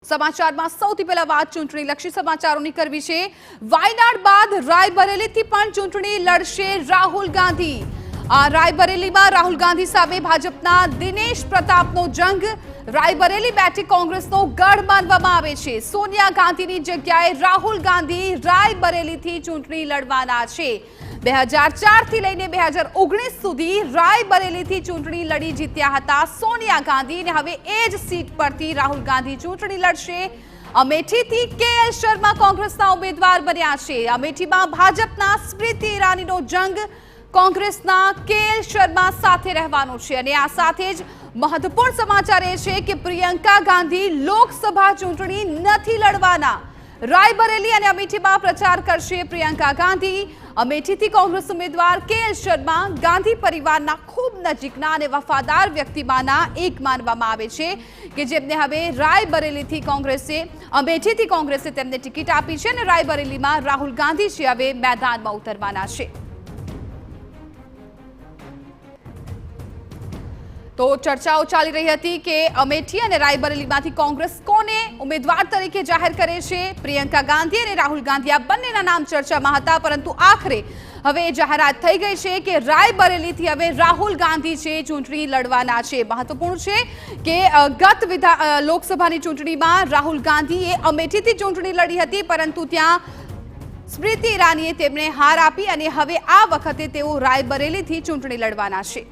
સમાચારમાં સૌથી પહેલા વાત ચૂંટણીલક્ષી સમાચારોની કરવી છે। વાયનાડ બાદ રાયબરેલીથી પણ ચૂંટણી લડશે રાહુલ ગાંધી। રાયબરેલીમાં રાહુલ ગાંધી સામે ભાજપના દિનેશ પ્રતાપનો જંગ। રાયબરેલી બેઠક કોંગ્રેસનો ગઢ માનવામાં આવે છે। સોનિયા ગાંધીની જગ્યાએ રાહુલ ગાંધી રાયબરેલીથી ચૂંટણી લડવાના છે। 2004 થી લઈને 2019 સુધી રાયબરેલીથી ચૂંટણી લડી જીત્યા હતા સોનિયા ગાંધી અને હવે એ જ સીટ પરથી રાહુલ ગાંધી ચૂંટણી લડશે। અમેઠીથી કેએલ શર્મા કોંગ્રેસના ઉમેદવાર બન્યા છે। અમેઠીમાં ભાજપના સ્મૃતિ ઈરાનીનો જંગ કોંગ્રેસના કેએલ શર્મા સાથે રહેવાનો છે અને આ સાથે જ મહત્વપૂર્ણ સમાચાર એ છે કે પ્રિયંકા ગાંધી લોકસભા ચૂંટણી નથી લડવાના। રાયબરેલી અને અમેઠીમાં પ્રચાર કરશે પ્રિયંકા ગાંધી। અમેઠીથી કોંગ્રેસ ઉમેદવાર કેએલ શર્મા ગાંધી પરિવારના ખૂબ નજીકના અને વફાદાર વ્યક્તિમાંના એક માનવામાં આવે છે કે જેમને હવે રાયબરેલીથી કોંગ્રેસે અમેઠીથી કોંગ્રેસે તેમને ટિકિટ આપી છે અને રાયબરેલીમાં રાહુલ ગાંધી છે હવે મેદાનમાં ઉતરવાના છે। તો ચર્ચાઓ ચાલી રહી હતી કે અમેઠી અને રાયબરેલીમાંથી કોંગ્રેસ કોને ઉમેદવાર તરીકે જાહેર કરે છે। પ્રિયંકા ગાંધી અને રાહુલ ગાંધી આ બંનેના નામ ચર્ચામાં હતા પરંતુ આખરે હવે જાહેરાત થઈ ગઈ છે કે રાયબરેલીથી હવે રાહુલ ગાંધી છે ચૂંટણી લડવાના છે। મહત્વપૂર્ણ છે કે ગત લોકસભાની ચૂંટણીમાં રાહુલ ગાંધીએ અમેઠીથી ચૂંટણી લડી હતી પરંતુ ત્યાં સ્મૃતિ ઈરાનીએ તેમને હાર આપી અને હવે આ વખતે તેઓ રાયબરેલીથી ચૂંટણી લડવાના છે।